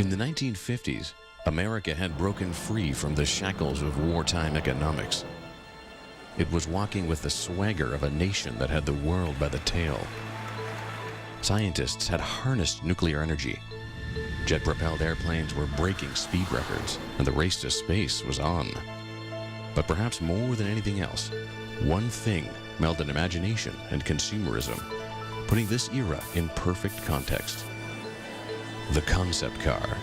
In the 1950s, America had broken free from the shackles of wartime economics. It was walking with the swagger of a nation that had the world by the tail. Scientists had harnessed nuclear energy. Jet-propelled airplanes were breaking speed records, and the race to space was on. But perhaps more than anything else, one thing melded imagination and consumerism, putting this era in perfect context. The concept car.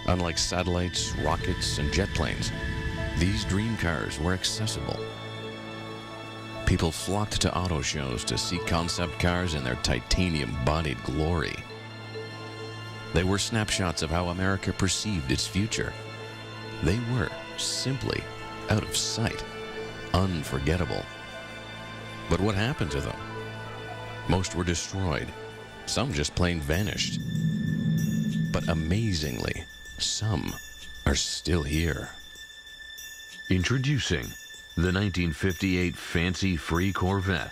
Unlike satellites, rockets, and jet planes, these dream cars were accessible. People flocked to auto shows to see concept cars in their titanium-bodied glory. They were snapshots of how America perceived its future. They were simply out of sight, unforgettable. But what happened to them? Most were destroyed. Some just plain vanished. But amazingly, some are still here. Introducing the 1958 Fancy Free Corvette.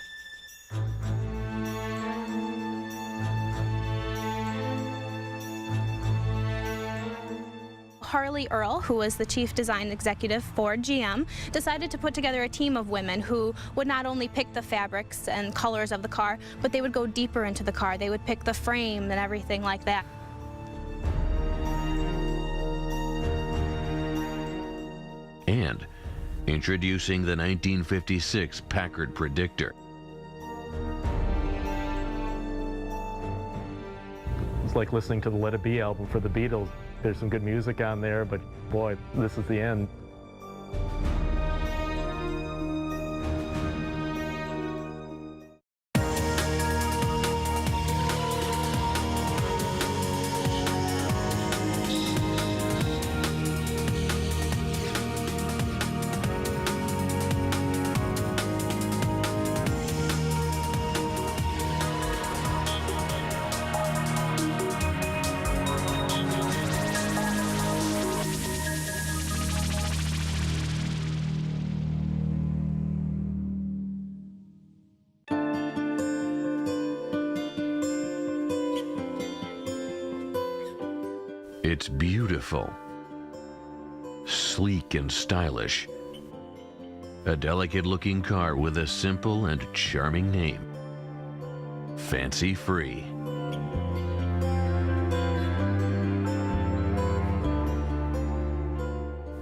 Harley Earl, who was the chief design executive for GM, decided to put together a team of women who would not only pick the fabrics and colors of the car, but they would go deeper into the car. They would pick the frame and everything like that. And introducing the 1956 Packard Predictor. It's like listening to the Let It Be album for the Beatles. There's some good music on there, but boy, this is the end. It's beautiful, sleek and stylish. A delicate-looking car with a simple and charming name. Fancy Free.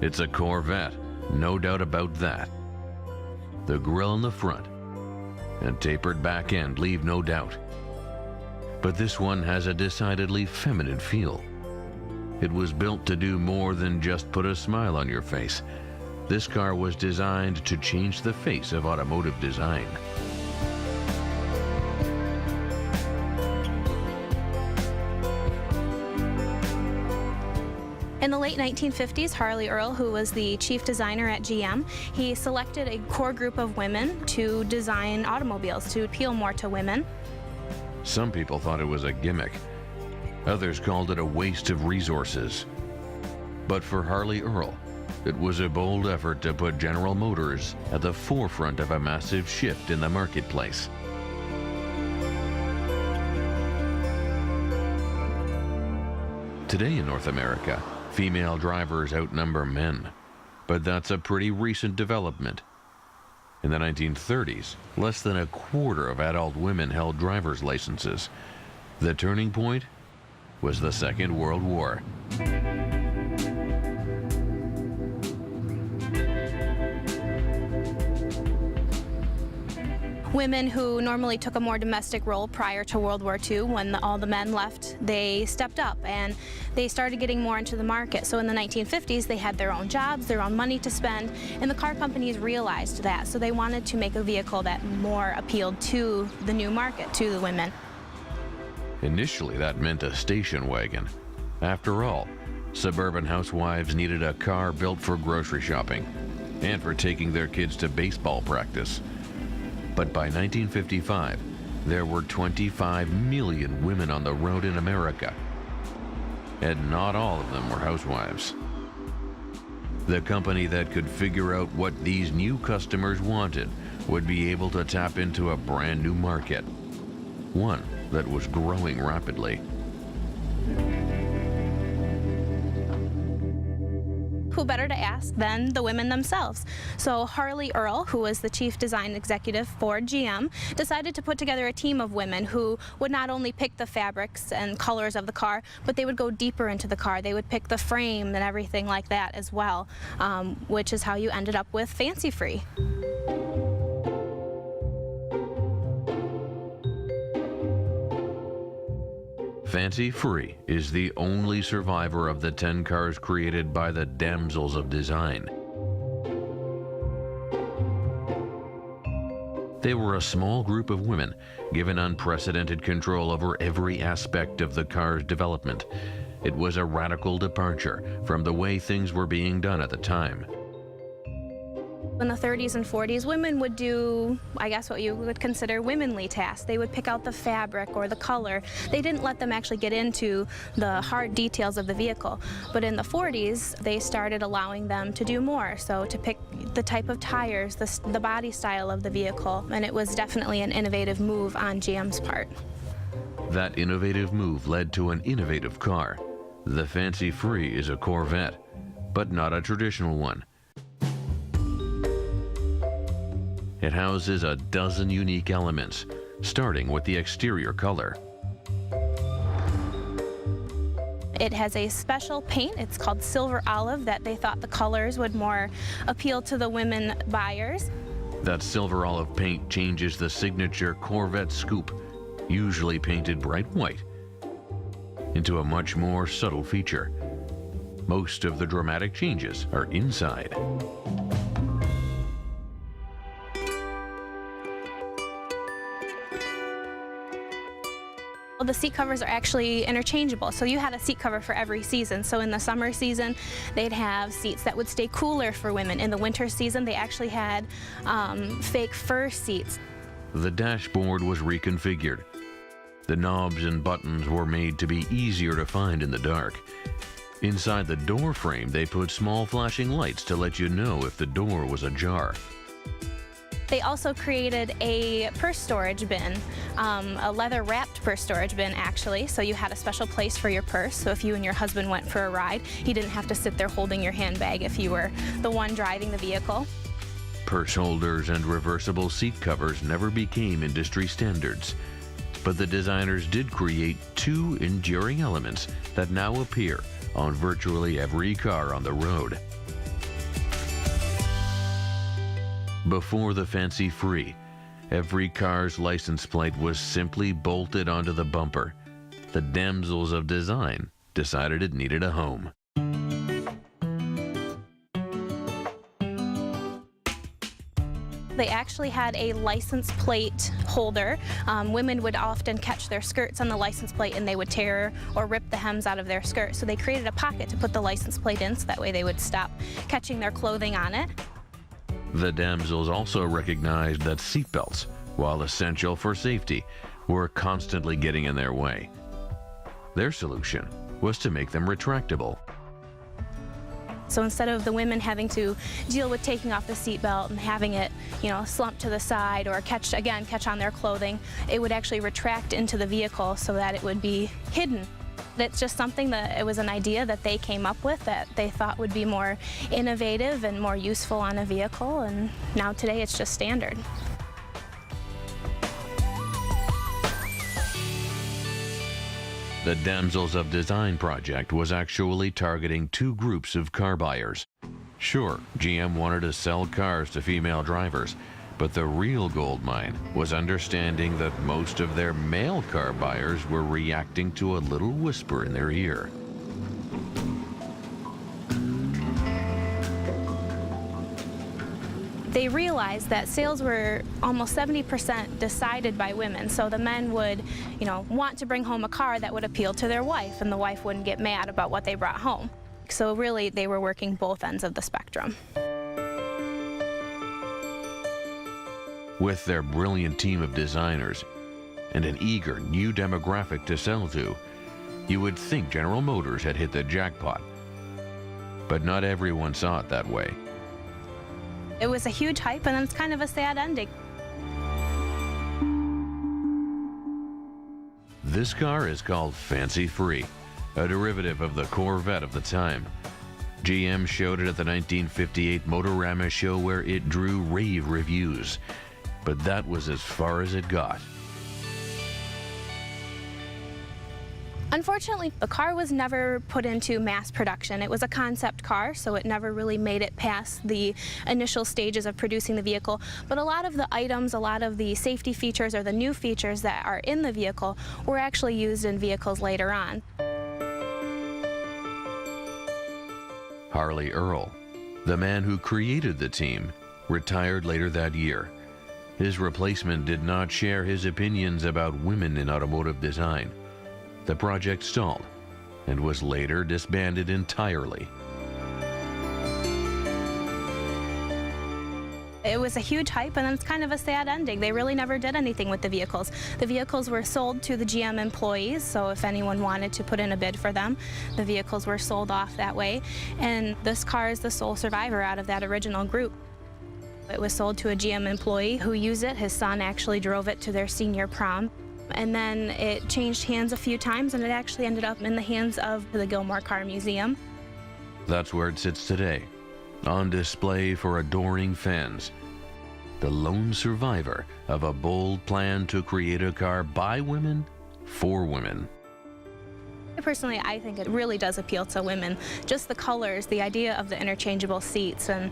It's a Corvette, no doubt about that. The grille in the front and tapered back end leave no doubt. But this one has a decidedly feminine feel. It was built to do more than just put a smile on your face. This car was designed to change the face of automotive design. In the late 1950s, Harley Earl, who was the chief designer at GM, he selected a core group of women to design automobiles to appeal more to women. Some people thought it was a gimmick. Others called it a waste of resources. But for Harley Earl, it was a bold effort to put General Motors at the forefront of a massive shift in the marketplace. Today in North America, female drivers outnumber men, but that's a pretty recent development. In the 1930s, less than a quarter of adult women held driver's licenses. The turning point was the Second World War. Women who normally took a more domestic role prior to World War II, when all the men left, they stepped up and they started getting more into the market. So in the 1950s, they had their own jobs, their own money to spend, and the car companies realized that. So they wanted to make a vehicle that more appealed to the new market, to the women. Initially, that meant a station wagon. After all, suburban housewives needed a car built for grocery shopping and for taking their kids to baseball practice. But by 1955, there were 25 million women on the road in America, and not all of them were housewives. The company that could figure out what these new customers wanted would be able to tap into a brand new market, one that was growing rapidly. designers than the women themselves. So Harley Earl, who was the chief design executive for GM, decided to put together a team of women who would not only pick the fabrics and colors of the car, but they would go deeper into the car. They would pick the frame and everything like that as well, which is how you ended up with Fancy Free. Fancy Free is the only survivor of the 10 cars created by the Damsels of Design. They were a small group of women given unprecedented control over every aspect of the car's development. It was a radical departure from the way things were being done at the time. In the 30s and 40s, women would do, I guess, what you would consider womanly tasks. They would pick out the fabric or the color. They didn't let them actually get into the hard details of the vehicle. But in the 40s, they started allowing them to do more. So to pick the type of tires, the body style of the vehicle. And it was definitely an innovative move on GM's part. That innovative move led to an innovative car. The Fancy Free is a Corvette, but not a traditional one. It houses a dozen unique elements, starting with the exterior color. It has a special paint, it's called Silver Olive, that they thought the colors would more appeal to the women buyers. That silver olive paint changes the signature Corvette scoop, usually painted bright white, into a much more subtle feature. Most of the dramatic changes are inside. The seat covers are actually interchangeable, so you had a seat cover for every season. So in the summer season, they'd have seats that would stay cooler for women. In the winter season, they actually had fake fur seats. The dashboard was reconfigured. The knobs and buttons were made to be easier to find in the dark. Inside the door frame, they put small flashing lights to let you know if the door was ajar. They also created a purse storage bin, a leather-wrapped purse storage bin, actually, so you had a special place for your purse. So if you and your husband went for a ride, he didn't have to sit there holding your handbag if you were the one driving the vehicle. Purse holders and reversible seat covers never became industry standards, but the designers did create two enduring elements that now appear on virtually every car on the road. Before the Fancy Free, every car's license plate was simply bolted onto the bumper. The Damsels of Design decided it needed a home. They actually had a license plate holder. Women would often catch their skirts on the license plate and they would tear or rip the hems out of their skirt. So they created a pocket to put the license plate in so that way they would stop catching their clothing on it. The Damsels also recognized that seatbelts, while essential for safety, were constantly getting in their way. Their solution was to make them retractable. So instead of the women having to deal with taking off the seatbelt and having it, slump to the side or catch on their clothing, it would actually retract into the vehicle so that it would be hidden. It's just something that it was an idea that they came up with that they thought would be more innovative and more useful on a vehicle, and now today it's just standard. The Damsels of Design project was actually targeting two groups of car buyers. Sure, GM wanted to sell cars to female drivers, but the real gold mine was understanding that most of their male car buyers were reacting to a little whisper in their ear. They realized that sales were almost 70% decided by women, so the men would, want to bring home a car that would appeal to their wife, and the wife wouldn't get mad about what they brought home. So really, they were working both ends of the spectrum. With their brilliant team of designers and an eager new demographic to sell to, you would think General Motors had hit the jackpot. But not everyone saw it that way. It was a huge hype, and it's kind of a sad ending. This car is called Fancy Free, a derivative of the Corvette of the time. GM showed it at the 1958 Motorama show where it drew rave reviews. But that was as far as it got. Unfortunately, the car was never put into mass production. It was a concept car, so it never really made it past the initial stages of producing the vehicle. But a lot of the items, a lot of the safety features or the new features that are in the vehicle were actually used in vehicles later on. Harley Earl, the man who created the team, retired later that year. His replacement did not share his opinions about women in automotive design. The project stalled and was later disbanded entirely. It was a huge hype, and it's kind of a sad ending. They really never did anything with the vehicles. The vehicles were sold to the GM employees, so if anyone wanted to put in a bid for them, the vehicles were sold off that way. And this car is the sole survivor out of that original group. It was sold to a GM employee who used it. His son actually drove it to their senior prom. And then it changed hands a few times, and it actually ended up in the hands of the Gilmore Car Museum. That's where it sits today, on display for adoring fans. The lone survivor of a bold plan to create a car by women, for women. Personally, I think it really does appeal to women. Just the colors, the idea of the interchangeable seats and,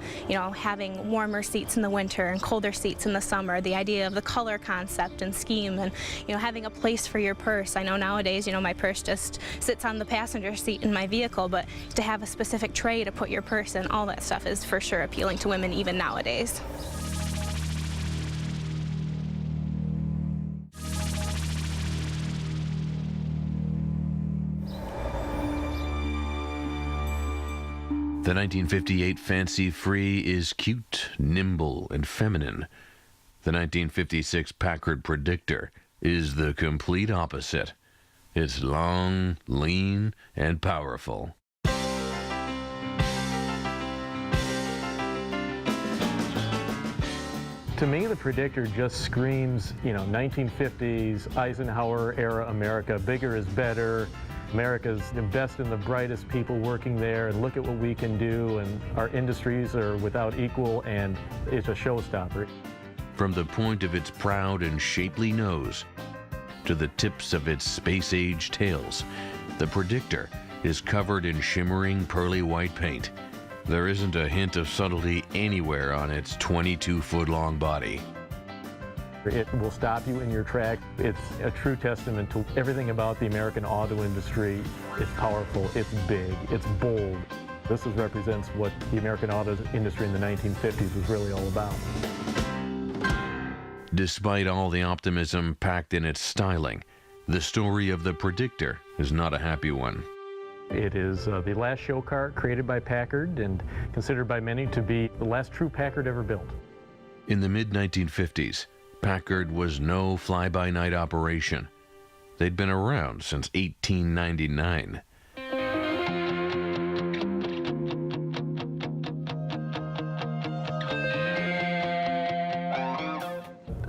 having warmer seats in the winter and colder seats in the summer, the idea of the color concept and scheme and, having a place for your purse. I know nowadays, my purse just sits on the passenger seat in my vehicle, but to have a specific tray to put your purse in, all that stuff is for sure appealing to women even nowadays. The 1958 Fancy Free is cute, nimble, and feminine. The 1956 Packard Predictor is the complete opposite. It's long, lean, and powerful. To me, the Predictor just screams, 1950s Eisenhower era America. Bigger is better. America's the best and the brightest people working there, and look at what we can do, and our industries are without equal, and it's a showstopper. From the point of its proud and shapely nose to the tips of its space-age tails, the Predictor is covered in shimmering pearly white paint. There isn't a hint of subtlety anywhere on its 22-foot-long body. It will stop you in your tracks. It's a true testament to everything about the American auto industry. It's powerful, it's big, it's bold. This represents what the American auto industry in the 1950s was really all about. Despite all the optimism packed in its styling, the story of the Predictor is not a happy one. It is the last show car created by Packard and considered by many to be the last true Packard ever built. In the mid-1950s, Packard was no fly-by-night operation. They'd been around since 1899.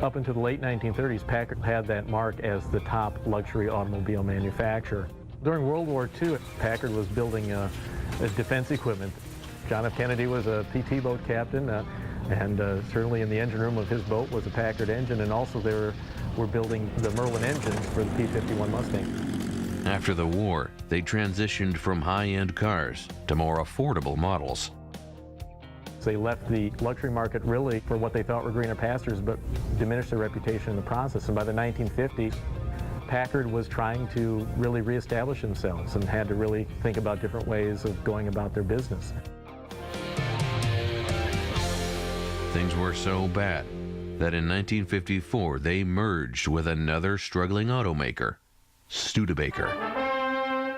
Up until the late 1930s, Packard had that mark as the top luxury automobile manufacturer. During World War II, Packard was building defense equipment. John F. Kennedy was a PT boat captain. And certainly in the engine room of his boat was a Packard engine, and also they were building the Merlin engines for the P-51 Mustang. After the war, they transitioned from high-end cars to more affordable models. They left the luxury market really for what they thought were greener pastures, but diminished their reputation in the process. And by the 1950s, Packard was trying to really reestablish themselves and had to really think about different ways of going about their business. Things were so bad that in 1954 they merged with another struggling automaker, Studebaker.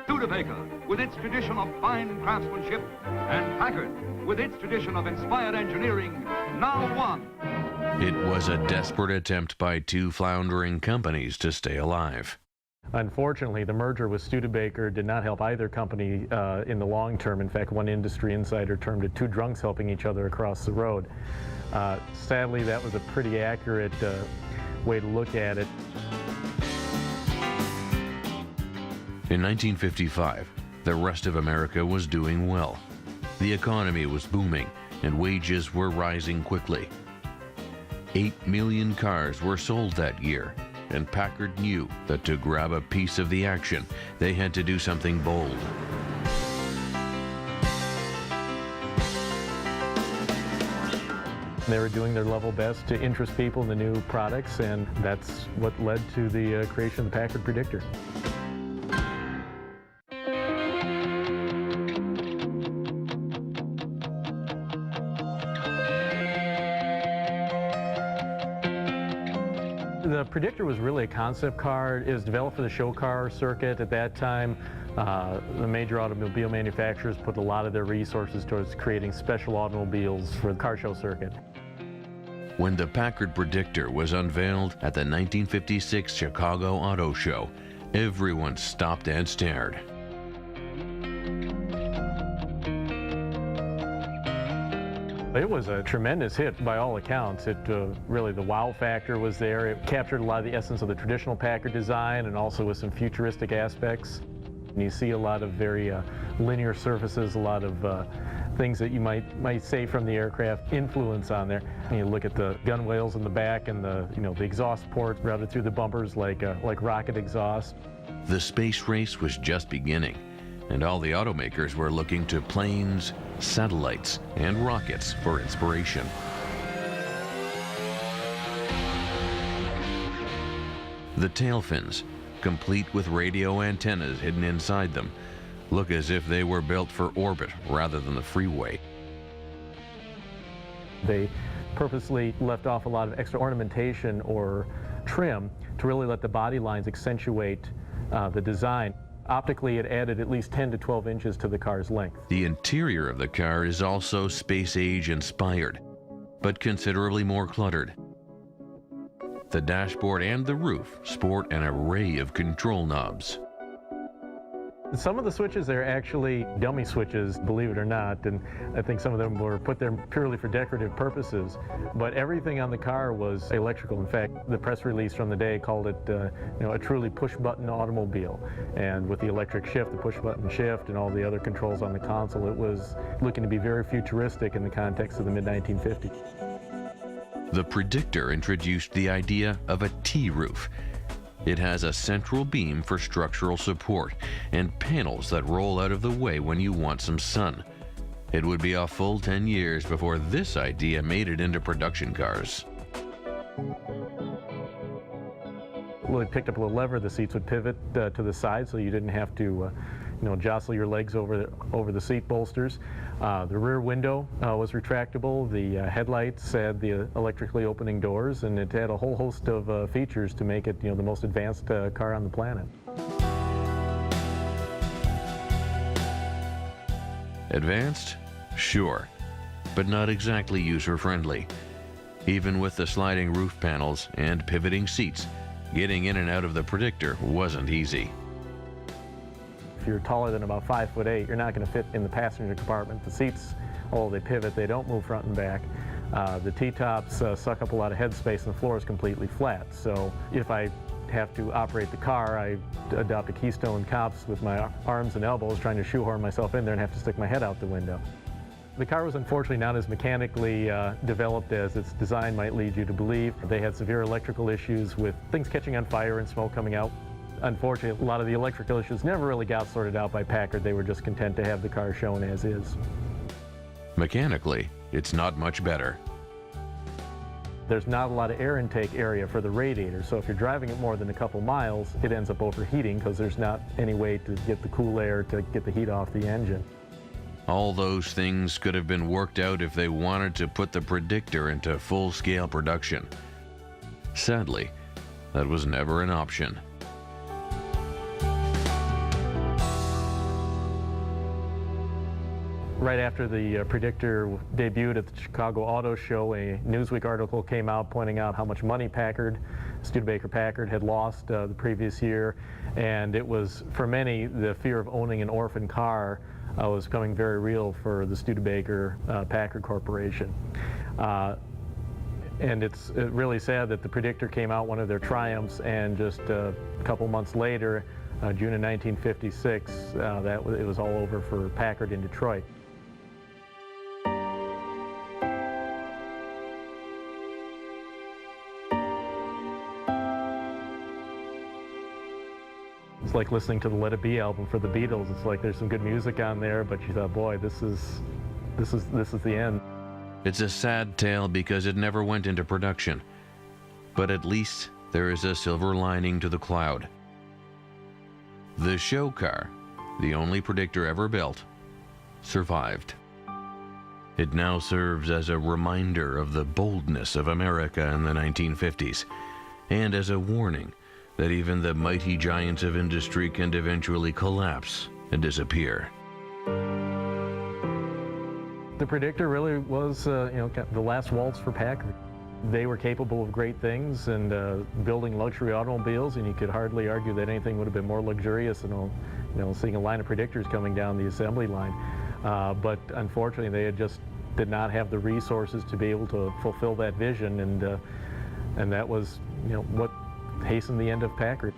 Studebaker, with its tradition of fine craftsmanship, and Packard, with its tradition of inspired engineering, now one. It was a desperate attempt by two floundering companies to stay alive. Unfortunately, the merger with Studebaker did not help either company in the long term. In fact, one industry insider termed it two drunks helping each other across the road. Sadly, that was a pretty accurate way to look at it. In 1955, the rest of America was doing well. The economy was booming and wages were rising quickly. 8 million cars were sold that year, and Packard knew that to grab a piece of the action, they had to do something bold. They were doing their level best to interest people in the new products, and that's what led to the creation of the Packard Predictor. The Predictor was really a concept car. It was developed for the show car circuit at that time. The major automobile manufacturers put a lot of their resources towards creating special automobiles for the car show circuit. When the Packard Predictor was unveiled at the 1956 Chicago Auto Show, everyone stopped and stared. It was a tremendous hit by all accounts. Really, the wow factor was there. It captured a lot of the essence of the traditional Packard design and also with some futuristic aspects. And you see a lot of very linear surfaces, a lot of things that you might say from the aircraft influence on there. And you look at the gunwales in the back and the exhaust port routed through the bumpers like rocket exhaust. The space race was just beginning, and all the automakers were looking to planes, satellites, and rockets for inspiration. The tail fins, complete with radio antennas hidden inside them, look as if they were built for orbit rather than the freeway. They purposely left off a lot of extra ornamentation or trim to really let the body lines accentuate the design. Optically, it added at least 10 to 12 inches to the car's length. The interior of the car is also space-age inspired, but considerably more cluttered. The dashboard and the roof sport an array of control knobs. Some of the switches are actually dummy switches, believe it or not, and I think some of them were put there purely for decorative purposes. But everything on the car was electrical. In fact, the press release from the day called it a truly push-button automobile. And with the electric shift, the push-button shift, and all the other controls on the console, it was looking to be very futuristic in the context of the mid-1950s. The Predictor introduced the idea of a T-roof. It has a central beam for structural support and panels that roll out of the way when you want some sun. It would be a full 10 years before this idea made it into production cars. Well, it picked up a little lever. The seats would pivot to the side, so you didn't have to jostle your legs over the seat bolsters. The rear window was retractable. The headlights had the electrically opening doors, and it had a whole host of features to make it the most advanced car on the planet. Advanced? Sure, but not exactly user-friendly. Even with the sliding roof panels and pivoting seats, getting in and out of the Predictor wasn't easy. If you're taller than about 5'8", you're not going to fit in the passenger compartment. The seats, they pivot, they don't move front and back. The T-tops suck up a lot of headspace, and the floor is completely flat. So if I have to operate the car, I adopt a Keystone Cops with my arms and elbows, trying to shoehorn myself in there and have to stick my head out the window. The car was unfortunately not as mechanically developed as its design might lead you to believe. They had severe electrical issues with things catching on fire and smoke coming out. Unfortunately, a lot of the electrical issues never really got sorted out by Packard. They were just content to have the car shown as is. Mechanically, it's not much better. There's not a lot of air intake area for the radiator, so if you're driving it more than a couple miles, it ends up overheating because there's not any way to get the cool air to get the heat off the engine. All those things could have been worked out if they wanted to put the Predictor into full-scale production. Sadly, that was never an option. Right after the Predictor debuted at the Chicago Auto Show, a Newsweek article came out pointing out how much money Studebaker Packard had lost the previous year, and it was, for many, the fear of owning an orphan car was becoming very real for the Studebaker Packard Corporation. And it's really sad that the Predictor came out one of their triumphs, and just a couple months later, June of 1956, it was all over for Packard in Detroit. It's like listening to the Let It Be album for the Beatles. It's like there's some good music on there, but you thought, boy, this is the end. It's a sad tale because it never went into production. But at least there is a silver lining to the cloud. The show car, the only Predictor ever built, survived. It now serves as a reminder of the boldness of America in the 1950s, and as a warning that even the mighty giants of industry can eventually collapse and disappear. The Predictor really was, the last waltz for Packard. They were capable of great things and building luxury automobiles, and you could hardly argue that anything would have been more luxurious than seeing a line of Predictors coming down the assembly line. But unfortunately, they just did not have the resources to be able to fulfill that vision, and that was what hastened the end of Packard.